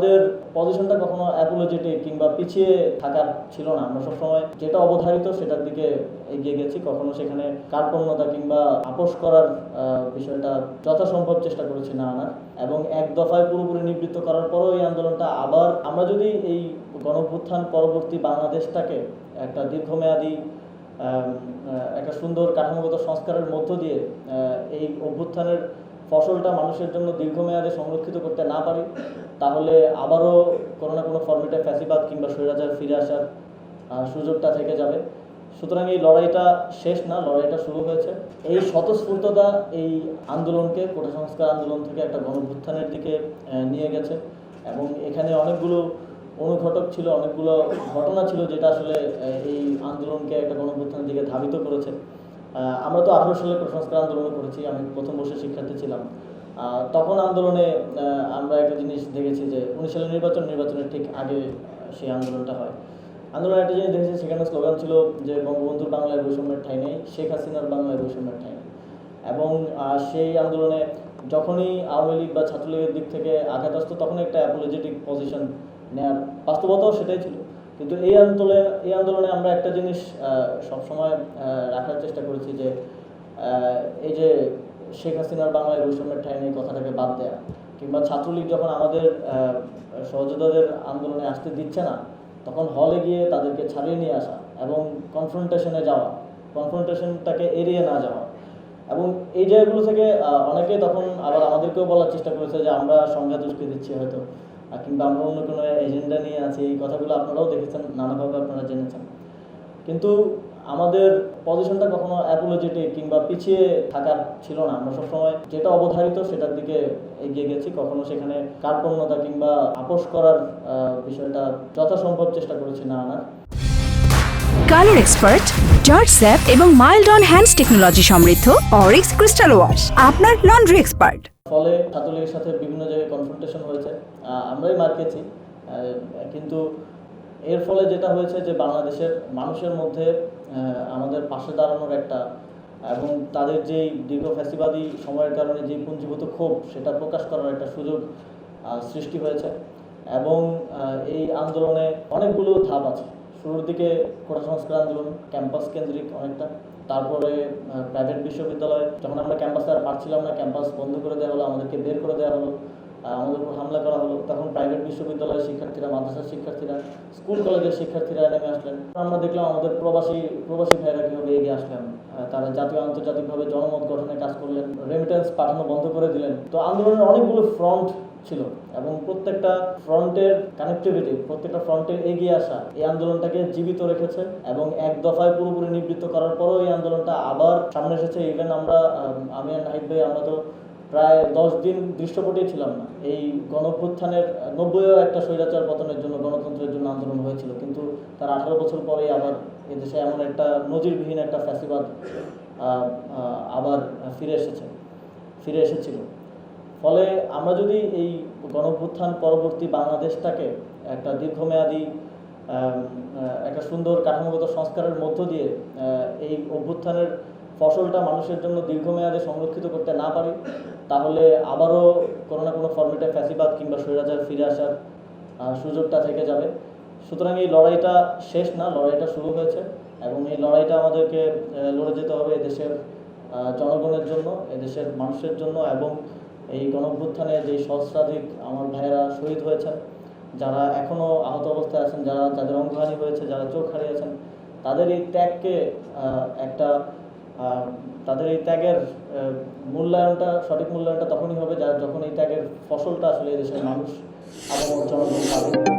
আমাদের পজিশনটা কখনো অ্যাপোলজেটিক কিংবা পিছিয়ে থাকার ছিল না। আমরা সবসময় যেটা অবধারিত সেটার দিকে এগিয়ে গেছি। কখনো সেখানে কার্পণ্যতা কিংবা আপোস করার বিষয়টা যথাসম্ভব চেষ্টা করেছি না আনার, এবং এক দফায় পুরোপুরি নিবৃত্ত করার পরও এই আন্দোলনটা আবার আমরা যদি এই গণঅভ্যুত্থান পরবর্তী বাংলাদেশটাকে একটা দীর্ঘমেয়াদী একটা সুন্দর কাঠামোগত সংস্কারের মধ্য দিয়ে এই অভ্যুত্থানের ফসলটা মানুষের জন্য দীর্ঘমেয়াদে সংরক্ষিত করতে না পারি, তাহলে আবারও কোনো না কোনো ফর্মেটে ফ্যাসিবাদ কিংবা স্বৈরাচার ফিরে আসার সুযোগটা থেকে যাবে। সুতরাং এই লড়াইটা শেষ না, লড়াইটা শুরু হয়েছে। এই স্বতঃস্ফূর্ততা এই আন্দোলনকে কোটা সংস্কার আন্দোলন থেকে একটা গণঅভ্যুত্থানের দিকে নিয়ে গেছে, এবং এখানে অনেকগুলো অনুঘটক ছিল, অনেকগুলো ঘটনা ছিল যেটা আসলে এই আন্দোলনকে একটা গণঅভ্যুত্থানের দিকে ধাবিত করেছে। আমরা তো 18 সালে কোটা সংস্কার আন্দোলন করেছি, আমি প্রথম বর্ষের শিক্ষার্থী ছিলাম। তখন আন্দোলনে আমরা একটা জিনিস দেখেছি যে 19 সালের নির্বাচনের ঠিক আগে সেই আন্দোলনটা হয়। আন্দোলনে একটা জিনিস দেখেছি, সেখানে স্লোগান ছিল যে বঙ্গবন্ধুর বাংলায় বৈষম্যের ঠাঁই নেই, শেখ হাসিনার বাংলায় বৈষম্যের ঠাঁই নেই। এবং সেই আন্দোলনে যখনই আওয়ামী লীগ বা ছাত্রলীগের দিক থেকে আঘাত আসতো, তখন একটা অ্যাপোলজেটিক পজিশন নেওয়ার বাস্তবতাও সেটাই ছিল। কিন্তু এই আন্দোলনে আমরা একটা জিনিস সবসময় রাখার চেষ্টা করেছি যে এই যে শেখ হাসিনার বাংলায় বৈষম্যের ঠাঁই নেই কথাটাকে বাদ দেয়া, কিংবা ছাত্রলীগ যখন আমাদের সহযোদ্ধাদের আন্দোলনে আসতে দিচ্ছে না, তখন হলে গিয়ে তাদেরকে ছাড়িয়ে নিয়ে আসা এবং কনফ্রন্টেশনে যাওয়া, কনফ্রন্টেশনটাকে এড়িয়ে না যাওয়া। এবং এই জায়গাগুলো থেকে অনেকে তখন আবার আমাদেরকেও বলার চেষ্টা করেছে যে আমরা সংঘাত উস্কে দিচ্ছি হয়তো, কিংবা আমরা অন্য কোনো এজেন্ডা নিয়ে আছি। এই কথাগুলো আপনারাও দেখেছেন, নানাভাবে আপনারা জেনেছেন। কিন্তু আমাদের পজিশনটা কখনো অ্যাপোলজেটিক কিংবা পিছিয়ে থাকার ছিল না। আমরা সবসময় যেটা অবধারিত সেটার দিকে এগিয়ে গেছি। কখনো সেখানে কার্পণ্যতা কিংবা আপোস করার বিষয়টা যথাসম্ভব চেষ্টা করেছি না আনার। কালার এক্সপার্ট, জর্জ স্যাপ এবং মাইল্ড অন হ্যান্ডস টেকনোলজি সমৃদ্ধ অরিক্স ক্রিস্টাল ওয়াশ আপনার লন্ড্রি এক্সপার্ট। ফলে ছাত্রলীগের সাথে বিভিন্ন জায়গায় কনফ্রন্টেশন হয়েছে, আমরাই মার খেয়েছি। কিন্তু এর ফলে যেটা হয়েছে যে বাংলাদেশের মানুষের মধ্যে আমাদের পাশে দাঁড়ানোর একটা, এবং তাদের যেই দীর্ঘ ফ্যাসিবাদী সময়ের কারণে যে পুঞ্জীভূত ক্ষোভ সেটা প্রকাশ করার একটা সুযোগ সৃষ্টি হয়েছে। এবং এই আন্দোলনে অনেকগুলো ধাপ আছে। শুরুর দিকে কোটা সংস্কার আন্দোলন ক্যাম্পাস কেন্দ্রিক অনেকটা, তারপরে প্রাইভেট বিশ্ববিদ্যালয় যখন আমরা ক্যাম্পাসে আর পারছিলাম না, ক্যাম্পাস বন্ধ করে দেওয়া হলো, আমাদেরকে বের করে দেওয়া হলো, আমাদের উপর হামলা করা হলো। তখন প্রাইভেট বিশ্ববিদ্যালয়ের শিক্ষার্থীরা, মাদ্রাসার শিক্ষার্থীরা, স্কুল কলেজের শিক্ষার্থীরা নেমে আসলেন। আমরা দেখলাম আমাদের প্রবাসী ভাইয়েরা কীভাবে এগিয়ে আসলেন। তারা জাতীয় আন্তর্জাতিকভাবে জনমত গঠনে কাজ করলেন, রেমিটেন্স পাঠানো বন্ধ করে দিলেন। তো আন্দোলনের অনেকগুলো ফ্রন্ট ছিল, এবং প্রত্যেকটা ফ্রন্টের কানেক্টিভিটি, প্রত্যেকটা ফ্রন্টের এগিয়ে আসা এই আন্দোলনটাকে জীবিত রেখেছে। এবং এক দফায় পুরোপুরি নিবৃত্ত করার পরও এই আন্দোলনটা আবার সামনে এসেছে। ইভেন আমি আর নাহিদ ভাই, আমরা তো প্রায় 10 দিন দৃশ্যপটেই ছিলাম না। এই গণঅভ্যুত্থানের 90-ও একটা স্বৈরাচার পতনের জন্য, গণতন্ত্রের জন্য আন্দোলন হয়েছিল, কিন্তু তার 18 বছর পরেই আবার এদেশে এমন একটা নজিরবিহীন একটা ফ্যাসিবাদ আবার ফিরে এসেছিল। ফলে আমরা যদি এই গণঅভ্যুত্থান পরবর্তী বাংলাদেশটাকে একটা দীর্ঘমেয়াদী একটা সুন্দর কাঠামোগত সংস্কারের মধ্য দিয়ে এই অভ্যুত্থানের ফসলটা মানুষের জন্য দীর্ঘমেয়াদে সংরক্ষিত করতে না পারি, তাহলে আবারও কোনো না কোনো ফর্মেটে ফ্যাসিবাদ কিংবা স্বৈরাচার ফিরে আসার সুযোগটা থেকে যাবে। সুতরাং এই লড়াইটা শেষ না, লড়াইটা শুরু হয়েছে, এবং এই লড়াইটা আমাদেরকে লড়ে যেতে হবে এদেশের জনগণের জন্য, এদেশের মানুষের জন্য। এবং এই গণঅভ্যুত্থানে যেই সহস্রাধিক আমার ভাইয়েরা শহীদ হয়েছেন, যারা এখনও আহত অবস্থায় আছেন, যাদের অঙ্গহানি হয়েছে, যারা চোখ হারিয়েছেন, তাদের এই ত্যাগকে তাদের এই ত্যাগের সঠিক মূল্যায়নটা তখনই হবে যখন এই ত্যাগের ফসলটা আসলে দেশের মানুষ এবং জনগণ পাবে।